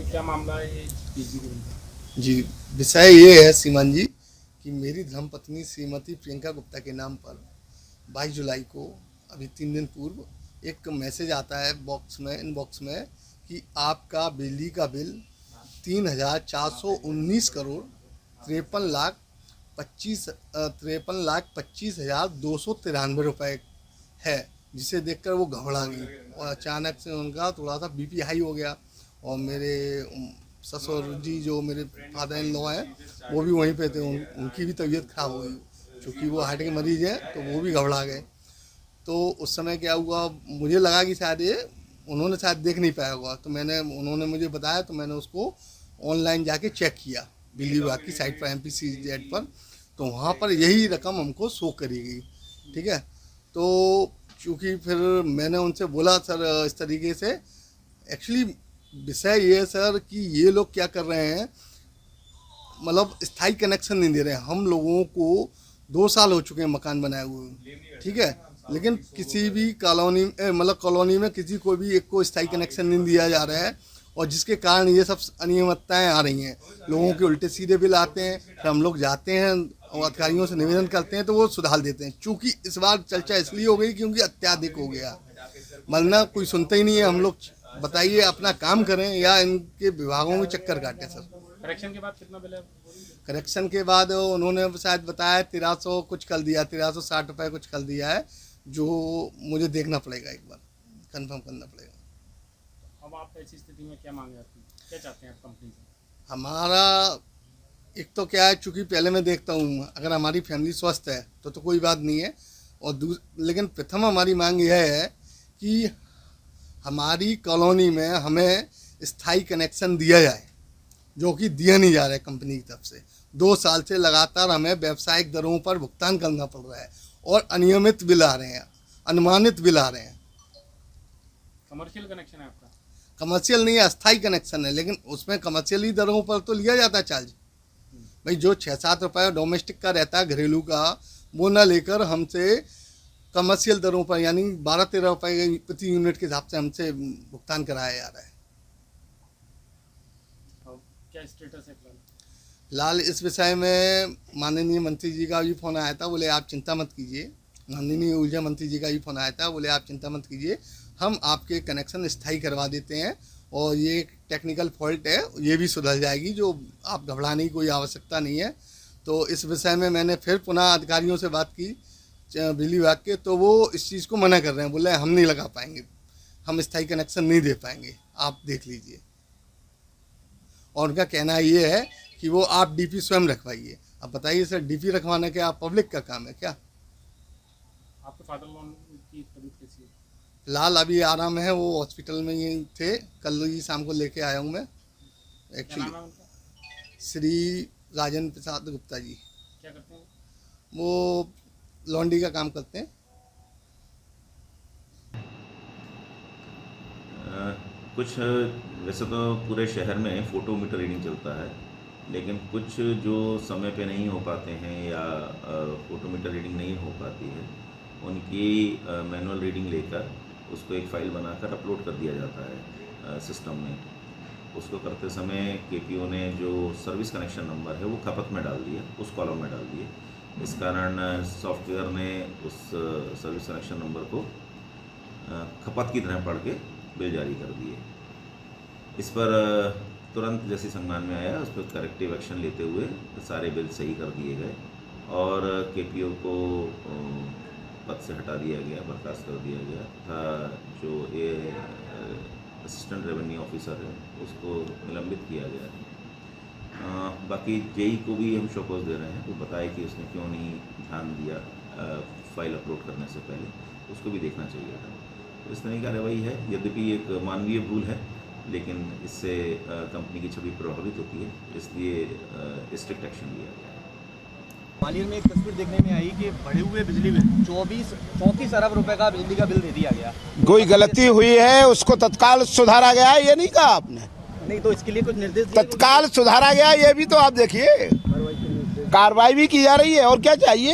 क्या मामला है ये बिजली बिल का? जी, विषय ये है सीमान जी कि मेरी धर्मपत्नी श्रीमती प्रियंका गुप्ता के नाम पर 22 जुलाई को अभी 3 दिन पूर्व एक मैसेज आता है इनबॉक्स में कि आपका बिजली का बिल 3,419 करोड़ 53,25,293 रुपये है, जिसे देखकर वो घबरा गई और अचानक से उनका थोड़ा सा बीपी हाई हो गया। और मेरे ससुर जी जो मेरे फादर इन लॉ हैं वो भी वहीं पे थे, उनकी भी तबीयत खराब हो गई क्योंकि वो हार्ट के मरीज हैं, तो वो भी घबरा गए। तो उस समय क्या हुआ, मुझे लगा कि शायद ये उन्होंने शायद देख नहीं पाया होगा, तो उन्होंने मुझे बताया, तो मैंने उसको ऑनलाइन जाके चेक किया बिजली विभाग की साइट पर MPCZ पर, तो वहाँ पर यही रकम हमको शो करी गई। ठीक है, तो चूँकि फिर मैंने उनसे बोला सर इस तरीके से, एक्चुअली विषय ये है सर कि ये लोग क्या कर रहे हैं, मतलब स्थायी कनेक्शन नहीं दे रहे हैं। हम लोगों को 2 साल हो चुके हैं मकान बनाए हुए, ठीक है, लेकिन किसी भी कॉलोनी में किसी को भी एक को स्थायी कनेक्शन नहीं दिया जा रहा है, और जिसके कारण ये सब अनियमितताएं आ रही हैं। लोगों के उल्टे सीधे बिल आते हैं, फिर हम लोग जाते हैं और अधिकारियों से निवेदन करते हैं तो वो सुधार देते हैं। चूँकि इस बार चर्चा इसलिए हो गई क्योंकि अत्याधिक हो गया, वरना कोई सुनते ही नहीं है। हम लोग बताइए अपना काम करें या इनके विभागों के चक्कर काटें सर। करेक्शन के बाद कितना बिल है? करेक्शन के बाद उन्होंने शायद बताया 1300 कुछ कर दिया, 1360 रुपये कुछ कर दिया है, जो मुझे देखना पड़ेगा, एक बार कंफर्म करना पड़ेगा। अब आप ऐसी स्थिति में क्या मांगे आपकी, क्या चाहते हैं आप कंपनी से? हमारा एक तो क्या है, चूँकि पहले मैं देखता हूँ अगर हमारी फैमिली स्वस्थ है तो कोई बात नहीं है, और लेकिन प्रथम हमारी मांग यह है कि हमारी कॉलोनी में हमें स्थायी कनेक्शन दिया जाए, जो कि दिया नहीं जा रहा है कंपनी की तरफ से। 2 साल से लगातार हमें व्यावसायिक दरों पर भुगतान करना पड़ रहा है और अनियमित बिल आ रहे हैं, अनुमानित बिल आ रहे हैं। कमर्शियल कनेक्शन है आपका? कमर्शियल नहीं है, अस्थायी कनेक्शन है, लेकिन उसमें कमर्शियली दरों पर तो लिया जाता है चार्ज। भाई जो 6-7 रुपये डोमेस्टिक का रहता है, घरेलू का, वो ना लेकर हमसे कमर्शियल दरों पर यानी 12-13 रुपये प्रति यूनिट के हिसाब से हमसे भुगतान कराया जा रहा है। क्या स्टेटस है फिलहाल इस विषय में माननीय मंत्री जी का भी फ़ोन आया था, बोले आप चिंता मत कीजिए। माननीय ऊर्जा मंत्री जी का भी फ़ोन आया था, बोले आप चिंता मत कीजिए, हम आपके कनेक्शन स्थायी करवा देते हैं, और ये टेक्निकल फॉल्ट है, ये भी सुधर जाएगी, जो आप घबराने की कोई आवश्यकता नहीं है। तो इस विषय में मैंने फिर पुनः अधिकारियों से बात की बिजली विभाग के, तो वो इस चीज़ को मना कर रहे हैं, बोले हम नहीं लगा पाएंगे, हम स्थायी कनेक्शन नहीं दे पाएंगे, आप देख लीजिए। और उनका कहना ये है कि वो आप DP स्वयं रखवाइए। अब बताइए सर, DP रखवाना क्या पब्लिक का काम है क्या? आपके फादर लोन की तबीयत कैसी है? फिलहाल अभी आराम है, वो हॉस्पिटल में ही थे, कल ही शाम को लेके आया हूँ मैं। एक्चुअली श्री राजेंद्र प्रसाद गुप्ता जी। क्या करते हैं वो? लॉन्ड्री का काम करते हैं। कुछ वैसे तो पूरे शहर में फोटोमीटर रीडिंग चलता है, लेकिन कुछ जो समय पे नहीं हो पाते हैं या फोटोमीटर रीडिंग नहीं हो पाती है, उनकी मैनुअल रीडिंग लेकर उसको एक फ़ाइल बनाकर अपलोड कर दिया जाता है सिस्टम में। उसको करते समय KPO ने जो सर्विस कनेक्शन नंबर है वो खपत में डाल दिया, उस कॉलम में डाल दिए। इस कारण सॉफ्टवेयर ने उस सर्विस कनेक्शन नंबर को खपत की तरह पढ़ के बिल जारी कर दिए। इस पर तुरंत जैसे सम्मान में आया, उस पर करेक्टिव एक्शन लेते हुए सारे बिल सही कर दिए गए और KPO को पद से हटा दिया गया, बर्खास्त कर दिया गया था। जो ये असिस्टेंट रेवेन्यू ऑफिसर है उसको निलंबित किया गया है। बाकी JE को भी हम शोकॉज दे रहे हैं, वो बताए कि उसने क्यों नहीं ध्यान दिया फाइल अपलोड करने से पहले, उसको भी देखना चाहिए था। तो इस तरह की कार्रवाई है, यद्यपि एक मानवीय भूल है, लेकिन इससे कंपनी की छवि प्रभावित होती है, इसलिए स्ट्रिक्ट एक्शन लिया गया है। ग्वालियर में एक तस्वीर देखने में आई कि बढ़े हुए बिजली बिल 34 अरब रुपए का बिजली का बिल दे दिया गया। कोई गलती हुई है उसको तत्काल सुधारा गया है, ये नहीं कहा आपने? नहीं, तो इसके लिए कुछ निर्देश तत्काल सुधारा गया, ये भी तो आप देखिए, कार्रवाई भी की जा रही है, और क्या चाहिए।